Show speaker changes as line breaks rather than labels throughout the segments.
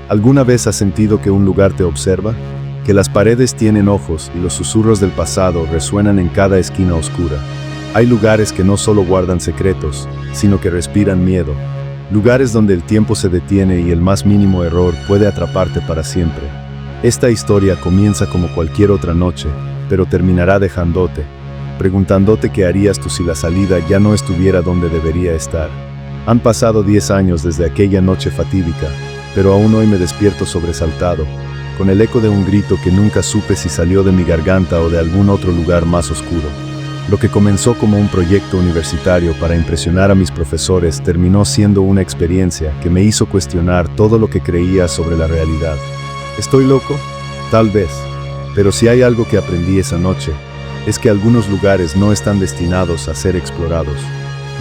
¿Alguna vez has sentido que un lugar te observa? Que las paredes tienen ojos y los susurros del pasado resuenan en cada esquina oscura. Hay lugares que no solo guardan secretos, sino que respiran miedo. Lugares donde el tiempo se detiene y el más mínimo error puede atraparte para siempre. Esta historia comienza como cualquier otra noche, pero terminará dejándote, preguntándote qué harías tú si la salida ya no estuviera donde debería estar. Han pasado 10 años desde aquella noche fatídica, pero aún hoy me despierto sobresaltado, con el eco de un grito que nunca supe si salió de mi garganta o de algún otro lugar más oscuro. Lo que comenzó como un proyecto universitario para impresionar a mis profesores terminó siendo una experiencia que me hizo cuestionar todo lo que creía sobre la realidad. ¿Estoy loco? Tal vez. Pero si hay algo que aprendí esa noche, es que algunos lugares no están destinados a ser explorados.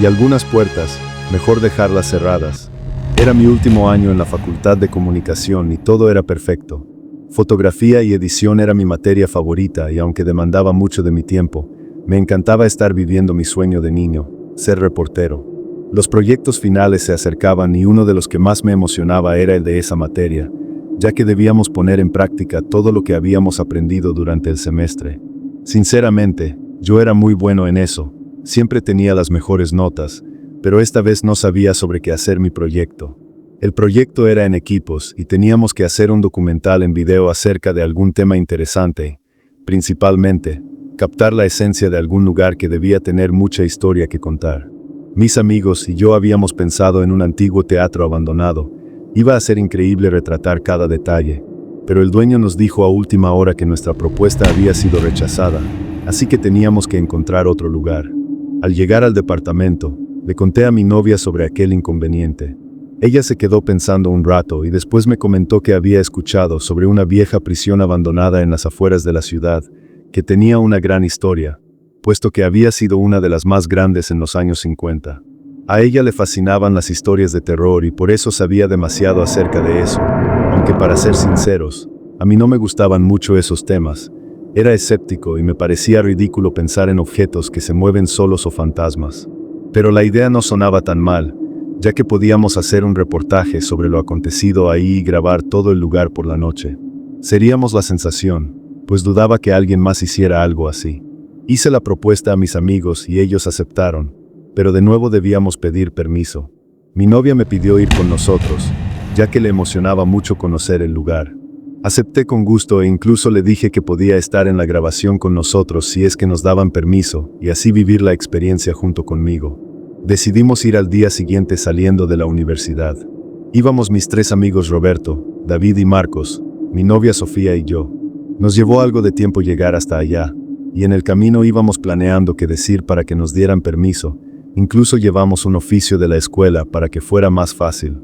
Y algunas puertas, mejor dejarlas cerradas. Era mi último año en la Facultad de Comunicación y todo era perfecto. Fotografía y edición era mi materia favorita y aunque demandaba mucho de mi tiempo, me encantaba estar viviendo mi sueño de niño, ser reportero. Los proyectos finales se acercaban y uno de los que más me emocionaba era el de esa materia, ya que debíamos poner en práctica todo lo que habíamos aprendido durante el semestre. Sinceramente, yo era muy bueno en eso, siempre tenía las mejores notas, pero esta vez no sabía sobre qué hacer mi proyecto. El proyecto era en equipos y teníamos que hacer un documental en video acerca de algún tema interesante, principalmente, captar la esencia de algún lugar que debía tener mucha historia que contar. Mis amigos y yo habíamos pensado en un antiguo teatro abandonado. Iba a ser increíble retratar cada detalle, pero el dueño nos dijo a última hora que nuestra propuesta había sido rechazada, así que teníamos que encontrar otro lugar. Al llegar al departamento, le conté a mi novia sobre aquel inconveniente. Ella se quedó pensando un rato y después me comentó que había escuchado sobre una vieja prisión abandonada en las afueras de la ciudad, que tenía una gran historia, puesto que había sido una de las más grandes en los años 50. A ella le fascinaban las historias de terror y por eso sabía demasiado acerca de eso, aunque para ser sinceros, a mí no me gustaban mucho esos temas. Era escéptico y me parecía ridículo pensar en objetos que se mueven solos o fantasmas. Pero la idea no sonaba tan mal, ya que podíamos hacer un reportaje sobre lo acontecido ahí y grabar todo el lugar por la noche. Seríamos la sensación, pues dudaba que alguien más hiciera algo así. Hice la propuesta a mis amigos y ellos aceptaron, pero de nuevo debíamos pedir permiso. Mi novia me pidió ir con nosotros, ya que le emocionaba mucho conocer el lugar. Acepté con gusto e incluso le dije que podía estar en la grabación con nosotros si es que nos daban permiso y así vivir la experiencia junto conmigo. Decidimos ir al día siguiente saliendo de la universidad. Íbamos mis 3 amigos Roberto, David y Marcos, mi novia Sofía y yo. Nos llevó algo de tiempo llegar hasta allá, y en el camino íbamos planeando qué decir para que nos dieran permiso. Incluso llevamos un oficio de la escuela para que fuera más fácil.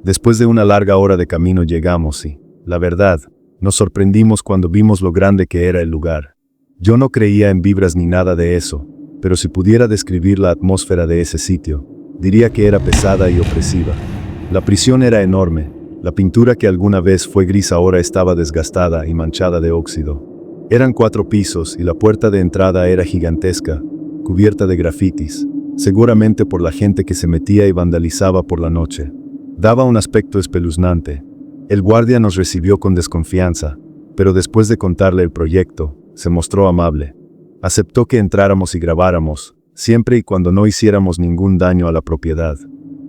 Después de una larga hora de camino llegamos y, la verdad, nos sorprendimos cuando vimos lo grande que era el lugar. Yo no creía en vibras ni nada de eso, pero si pudiera describir la atmósfera de ese sitio, diría que era pesada y opresiva. La prisión era enorme. La pintura que alguna vez fue gris ahora estaba desgastada y manchada de óxido. Eran 4 pisos y la puerta de entrada era gigantesca, cubierta de grafitis, seguramente por la gente que se metía y vandalizaba por la noche. Daba un aspecto espeluznante. El guardia nos recibió con desconfianza, pero después de contarle el proyecto, se mostró amable. Aceptó que entráramos y grabáramos, siempre y cuando no hiciéramos ningún daño a la propiedad.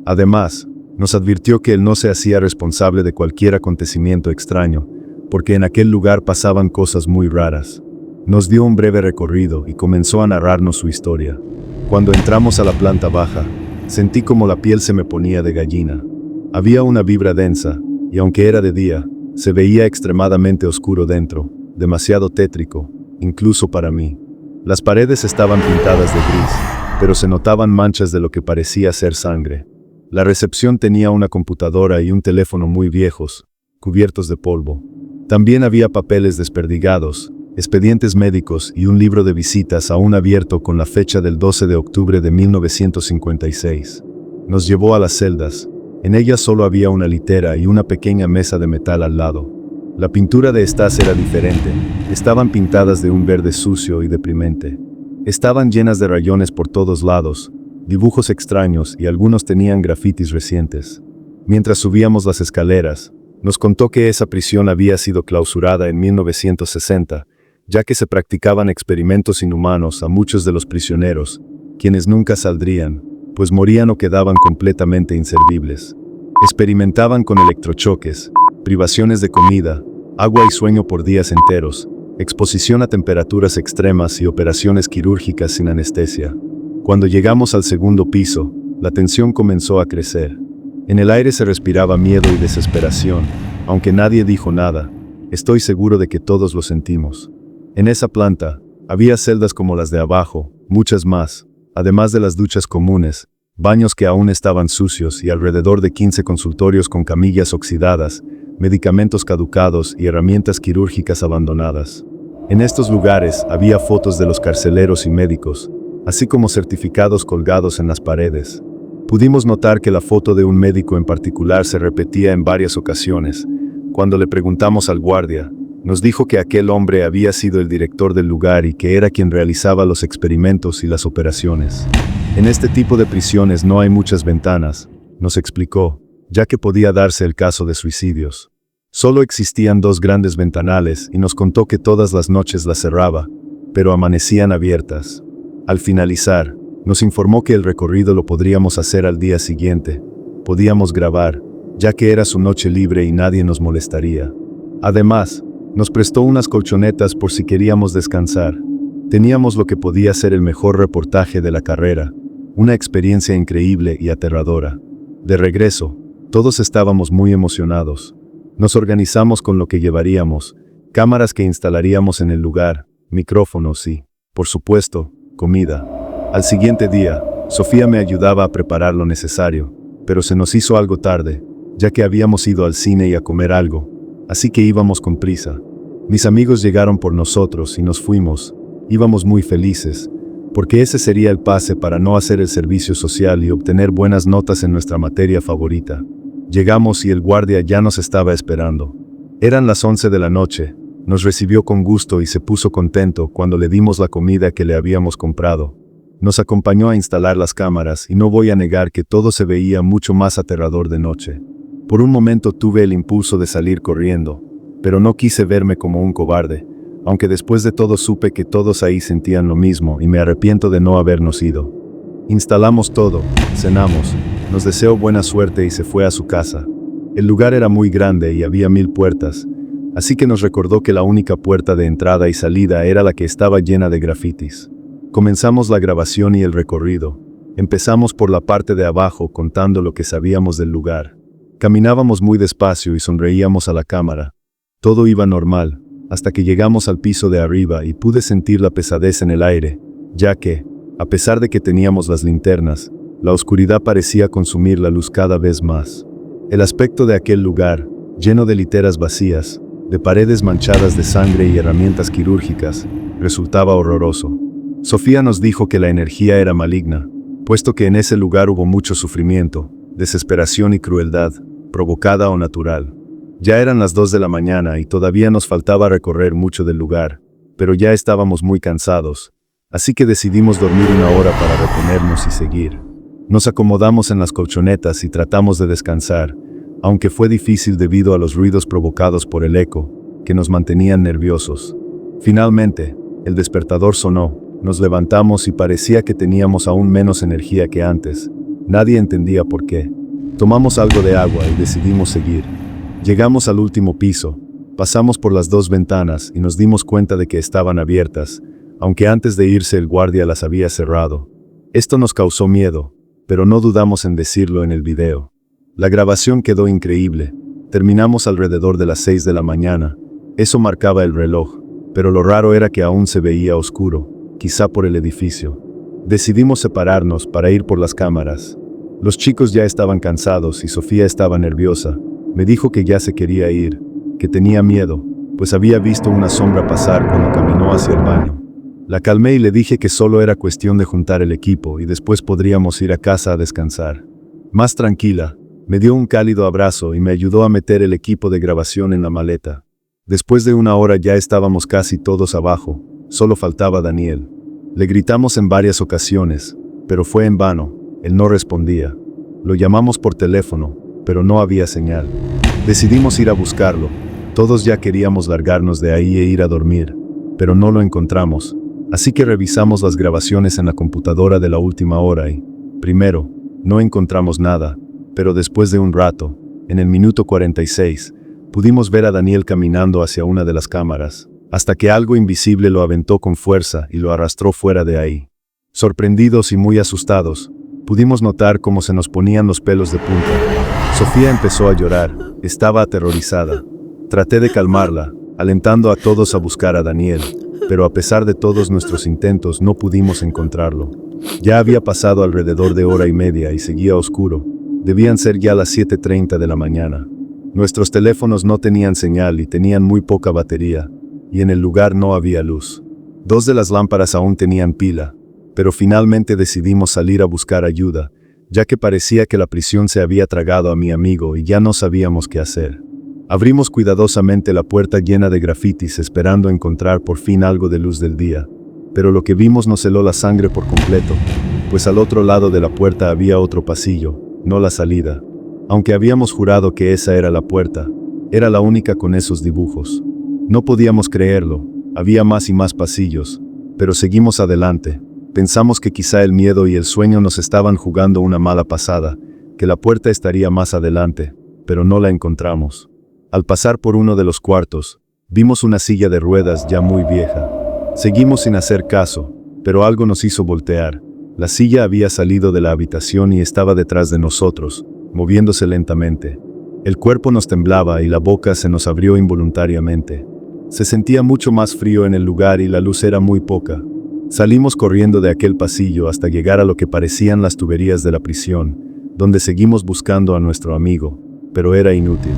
Además, nos advirtió que él no se hacía responsable de cualquier acontecimiento extraño, porque en aquel lugar pasaban cosas muy raras. Nos dio un breve recorrido y comenzó a narrarnos su historia. Cuando entramos a la planta baja, sentí como la piel se me ponía de gallina. Había una vibra densa, y aunque era de día, se veía extremadamente oscuro dentro, demasiado tétrico, incluso para mí. Las paredes estaban pintadas de gris, pero se notaban manchas de lo que parecía ser sangre. La recepción tenía una computadora y un teléfono muy viejos, cubiertos de polvo. También había papeles desperdigados, expedientes médicos y un libro de visitas aún abierto con la fecha del 12 de octubre de 1956. Nos llevó a las celdas. En ellas solo había una litera y una pequeña mesa de metal al lado. La pintura de estas era diferente. Estaban pintadas de un verde sucio y deprimente. Estaban llenas de rayones por todos lados, dibujos extraños y algunos tenían grafitis recientes. Mientras subíamos las escaleras, Nos contó que esa prisión había sido clausurada en 1960, ya que se practicaban experimentos inhumanos a muchos de los prisioneros, quienes nunca saldrían, pues morían o quedaban completamente inservibles. Experimentaban con electrochoques, privaciones de comida, agua y sueño por días enteros, exposición a temperaturas extremas y operaciones quirúrgicas sin anestesia. Cuando llegamos al segundo piso, la tensión comenzó a crecer. En el aire se respiraba miedo y desesperación, aunque nadie dijo nada. Estoy seguro de que todos lo sentimos. En esa planta, había celdas como las de abajo, muchas más, además de las duchas comunes, baños que aún estaban sucios y alrededor de 15 consultorios con camillas oxidadas, medicamentos caducados y herramientas quirúrgicas abandonadas. En estos lugares había fotos de los carceleros y médicos, así como certificados colgados en las paredes. Pudimos notar que la foto de un médico en particular se repetía en varias ocasiones. Cuando le preguntamos al guardia, nos dijo que aquel hombre había sido el director del lugar y que era quien realizaba los experimentos y las operaciones. En este tipo de prisiones no hay muchas ventanas, nos explicó, ya que podía darse el caso de suicidios. Solo existían 2 grandes ventanales y nos contó que todas las noches las cerraba, pero amanecían abiertas. Al finalizar, nos informó que el recorrido lo podríamos hacer al día siguiente. Podíamos grabar, ya que era su noche libre y nadie nos molestaría. Además, nos prestó unas colchonetas por si queríamos descansar. Teníamos lo que podía ser el mejor reportaje de la carrera, una experiencia increíble y aterradora. De regreso, todos estábamos muy emocionados. Nos organizamos con lo que llevaríamos, cámaras que instalaríamos en el lugar, micrófonos y, por supuesto, comida. Al siguiente día, Sofía me ayudaba a preparar lo necesario, pero se nos hizo algo tarde, ya que habíamos ido al cine y a comer algo, así que íbamos con prisa. Mis amigos llegaron por nosotros y nos fuimos. Íbamos muy felices, porque ese sería el pase para no hacer el servicio social y obtener buenas notas en nuestra materia favorita. Llegamos y el guardia ya nos estaba esperando. Eran las 11 de la noche, nos recibió con gusto y se puso contento cuando le dimos la comida que le habíamos comprado. Nos acompañó a instalar las cámaras y no voy a negar que todo se veía mucho más aterrador de noche. Por un momento tuve el impulso de salir corriendo, pero no quise verme como un cobarde, aunque después de todo supe que todos ahí sentían lo mismo y me arrepiento de no habernos ido. Instalamos todo, cenamos, nos deseó buena suerte y se fue a su casa. El lugar era muy grande y había 1000 puertas, así que nos recordó que la única puerta de entrada y salida era la que estaba llena de grafitis. Comenzamos la grabación y el recorrido. Empezamos por la parte de abajo contando lo que sabíamos del lugar. Caminábamos muy despacio y sonreíamos a la cámara. Todo iba normal, hasta que llegamos al piso de arriba y pude sentir la pesadez en el aire, ya que, a pesar de que teníamos las linternas, la oscuridad parecía consumir la luz cada vez más. El aspecto de aquel lugar, lleno de literas vacías, de paredes manchadas de sangre y herramientas quirúrgicas, resultaba horroroso. Sofía nos dijo que la energía era maligna, puesto que en ese lugar hubo mucho sufrimiento, desesperación y crueldad, provocada o natural. Ya eran las 2 de la mañana y todavía nos faltaba recorrer mucho del lugar, pero ya estábamos muy cansados, así que decidimos dormir una hora para reponernos y seguir. Nos acomodamos en las colchonetas y tratamos de descansar, aunque fue difícil debido a los ruidos provocados por el eco, que nos mantenían nerviosos. Finalmente, el despertador sonó, nos levantamos y parecía que teníamos aún menos energía que antes. Nadie entendía por qué. Tomamos algo de agua y decidimos seguir. Llegamos al último piso, pasamos por las 2 ventanas y nos dimos cuenta de que estaban abiertas, aunque antes de irse el guardia las había cerrado. Esto nos causó miedo, pero no dudamos en decirlo en el video. La grabación quedó increíble. Terminamos alrededor de las 6 de la mañana. Eso marcaba el reloj, pero lo raro era que aún se veía oscuro, quizá por el edificio. Decidimos separarnos para ir por las cámaras. Los chicos ya estaban cansados y Sofía estaba nerviosa. Me dijo que ya se quería ir, que tenía miedo, pues había visto una sombra pasar cuando caminó hacia el baño. La calmé y le dije que solo era cuestión de juntar el equipo y después podríamos ir a casa a descansar. Más tranquila, me dio un cálido abrazo y me ayudó a meter el equipo de grabación en la maleta. Después de una hora ya estábamos casi todos abajo, solo faltaba Daniel. Le gritamos en varias ocasiones, pero fue en vano, él no respondía. Lo llamamos por teléfono, pero no había señal. Decidimos ir a buscarlo. Todos ya queríamos largarnos de ahí e ir a dormir, pero no lo encontramos. Así que revisamos las grabaciones en la computadora de la última hora y, primero, no encontramos nada, pero después de un rato, en el minuto 46, pudimos ver a Daniel caminando hacia una de las cámaras, hasta que algo invisible lo aventó con fuerza y lo arrastró fuera de ahí. Sorprendidos y muy asustados, pudimos notar cómo se nos ponían los pelos de punta. Sofía empezó a llorar, estaba aterrorizada. Traté de calmarla, alentando a todos a buscar a Daniel, pero a pesar de todos nuestros intentos no pudimos encontrarlo. Ya había pasado alrededor de hora y media y seguía oscuro. Debían ser ya las 7:30 de la mañana. Nuestros teléfonos no tenían señal y tenían muy poca batería, y en el lugar no había luz. 2 de las lámparas aún tenían pila, pero finalmente decidimos salir a buscar ayuda, ya que parecía que la prisión se había tragado a mi amigo y ya no sabíamos qué hacer. Abrimos cuidadosamente la puerta llena de grafitis esperando encontrar por fin algo de luz del día, pero lo que vimos nos heló la sangre por completo, pues al otro lado de la puerta había otro pasillo, no la salida. Aunque habíamos jurado que esa era la puerta, era la única con esos dibujos. No podíamos creerlo, había más y más pasillos, pero seguimos adelante. Pensamos que quizá el miedo y el sueño nos estaban jugando una mala pasada, que la puerta estaría más adelante, pero no la encontramos. Al pasar por uno de los cuartos, vimos una silla de ruedas ya muy vieja. Seguimos sin hacer caso, pero algo nos hizo voltear. La silla había salido de la habitación y estaba detrás de nosotros, moviéndose lentamente. El cuerpo nos temblaba y la boca se nos abrió involuntariamente. Se sentía mucho más frío en el lugar y la luz era muy poca. Salimos corriendo de aquel pasillo hasta llegar a lo que parecían las tuberías de la prisión, donde seguimos buscando a nuestro amigo, pero era inútil.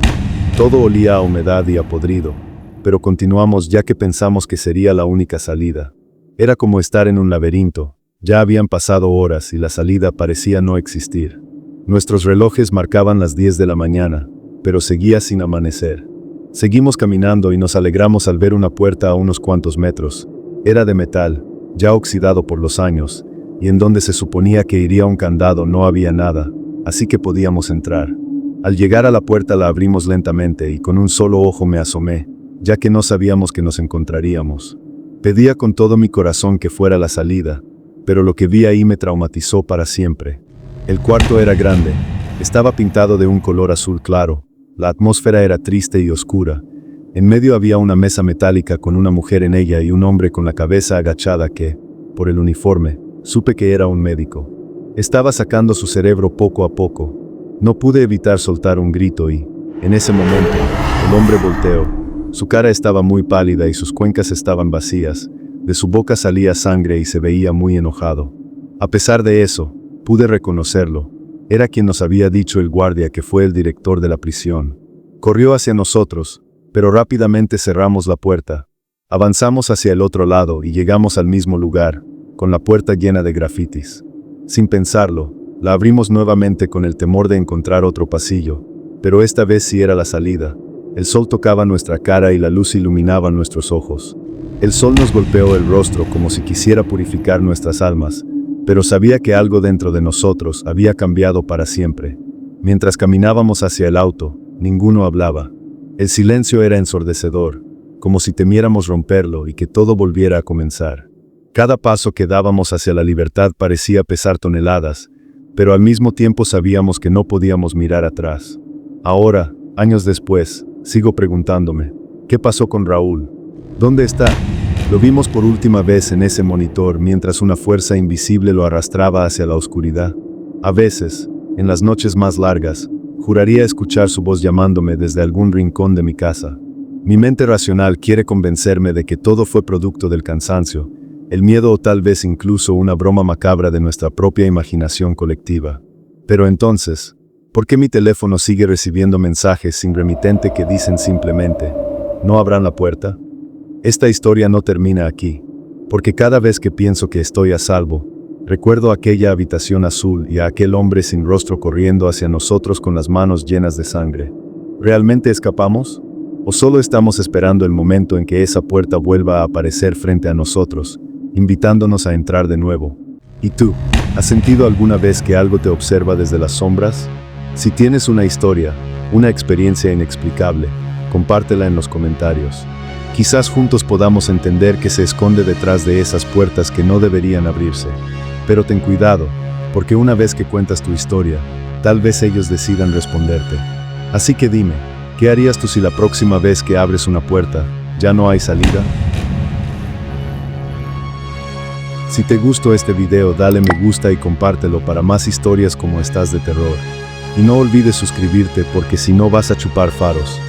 Todo olía a humedad y a podrido, pero continuamos ya que pensamos que sería la única salida. Era como estar en un laberinto, ya habían pasado horas y la salida parecía no existir. Nuestros relojes marcaban las 10 de la mañana, pero seguía sin amanecer. Seguimos caminando y nos alegramos al ver una puerta a unos cuantos metros. Era de metal, ya oxidado por los años, y en donde se suponía que iría un candado no había nada, así que podíamos entrar. Al llegar a la puerta la abrimos lentamente y con un solo ojo me asomé, ya que no sabíamos que nos encontraríamos. Pedía con todo mi corazón que fuera la salida, pero lo que vi ahí me traumatizó para siempre. El cuarto era grande, estaba pintado de un color azul claro, la atmósfera era triste y oscura. En medio había una mesa metálica con una mujer en ella y un hombre con la cabeza agachada que, por el uniforme, supe que era un médico. Estaba sacando su cerebro poco a poco. No pude evitar soltar un grito y, en ese momento, el hombre volteó. Su cara estaba muy pálida y sus cuencas estaban vacías. De su boca salía sangre y se veía muy enojado. A pesar de eso, pude reconocerlo. Era quien nos había dicho el guardia que fue el director de la prisión. Corrió hacia nosotros, pero rápidamente cerramos la puerta. Avanzamos hacia el otro lado y llegamos al mismo lugar, con la puerta llena de grafitis. Sin pensarlo, la abrimos nuevamente con el temor de encontrar otro pasillo, pero esta vez sí era la salida. El sol tocaba nuestra cara y la luz iluminaba nuestros ojos. El sol nos golpeó el rostro como si quisiera purificar nuestras almas, pero sabía que algo dentro de nosotros había cambiado para siempre. Mientras caminábamos hacia el auto, ninguno hablaba. El silencio era ensordecedor, como si temiéramos romperlo y que todo volviera a comenzar. Cada paso que dábamos hacia la libertad parecía pesar toneladas, pero al mismo tiempo sabíamos que no podíamos mirar atrás. Ahora, años después, sigo preguntándome, ¿qué pasó con Raúl? ¿Dónde está? Lo vimos por última vez en ese monitor mientras una fuerza invisible lo arrastraba hacia la oscuridad. A veces, en las noches más largas, juraría escuchar su voz llamándome desde algún rincón de mi casa. Mi mente racional quiere convencerme de que todo fue producto del cansancio, el miedo o tal vez incluso una broma macabra de nuestra propia imaginación colectiva. Pero entonces, ¿por qué mi teléfono sigue recibiendo mensajes sin remitente que dicen simplemente, ¿no abran la puerta? Esta historia no termina aquí, porque cada vez que pienso que estoy a salvo, recuerdo aquella habitación azul y a aquel hombre sin rostro corriendo hacia nosotros con las manos llenas de sangre. ¿Realmente escapamos? ¿O solo estamos esperando el momento en que esa puerta vuelva a aparecer frente a nosotros, invitándonos a entrar de nuevo? ¿Y tú, has sentido alguna vez que algo te observa desde las sombras? Si tienes una historia, Una experiencia inexplicable. Compártela en los comentarios. Quizás juntos podamos entender qué se esconde detrás de esas puertas que no deberían abrirse. Pero ten cuidado, porque una vez que cuentas tu historia, tal vez ellos decidan responderte. Así que dime, ¿qué harías tú si la próxima vez que abres una puerta, ya no hay salida? Si te gustó este video, dale me gusta y compártelo para más historias como estas de terror. Y no olvides suscribirte porque si no vas a chupar faros.